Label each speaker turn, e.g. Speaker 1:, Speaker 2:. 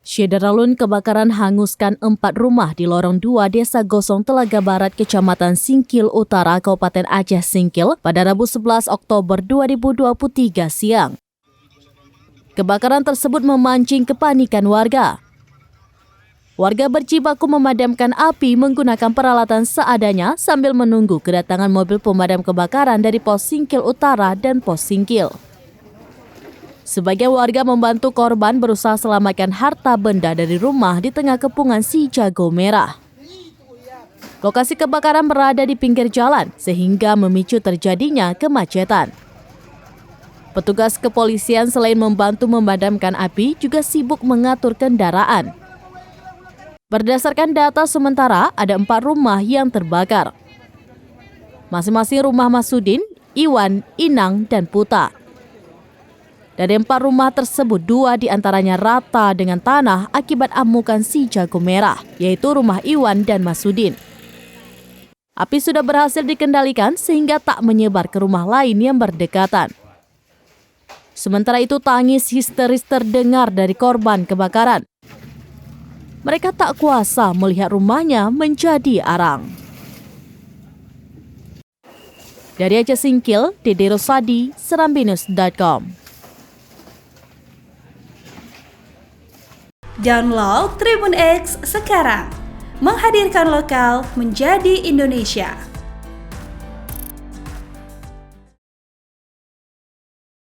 Speaker 1: Syederalun kebakaran hanguskan 4 rumah di lorong 2 Desa Gosong, Telaga Barat, Kecamatan Singkil Utara, Kabupaten Aceh Singkil pada Rabu 11 Oktober 2023 siang. Kebakaran tersebut memancing kepanikan warga. Warga berjibaku memadamkan api menggunakan peralatan seadanya sambil menunggu kedatangan mobil pemadam kebakaran dari Pos Singkil Utara dan Pos Singkil. Sebagian warga membantu korban berusaha selamatkan harta benda dari rumah di tengah kepungan si jago merah. Lokasi kebakaran berada di pinggir jalan sehingga memicu terjadinya kemacetan. Petugas kepolisian selain membantu memadamkan api juga sibuk mengatur kendaraan. Berdasarkan data sementara ada 4 rumah yang terbakar. Masing-masing rumah Masudin, Iwan, Inang, dan Puta. Dari 4 rumah tersebut 2 diantaranya rata dengan tanah akibat amukan si jago merah, yaitu rumah Iwan dan Masudin. Api sudah berhasil dikendalikan sehingga tak menyebar ke rumah lain yang berdekatan. Sementara itu tangis histeris terdengar dari korban kebakaran. Mereka tak kuasa melihat rumahnya menjadi arang. Dari Aceh Singkil, Dede Rosadi, serambinus.com.
Speaker 2: Download Tribun X sekarang, menghadirkan lokal menjadi Indonesia.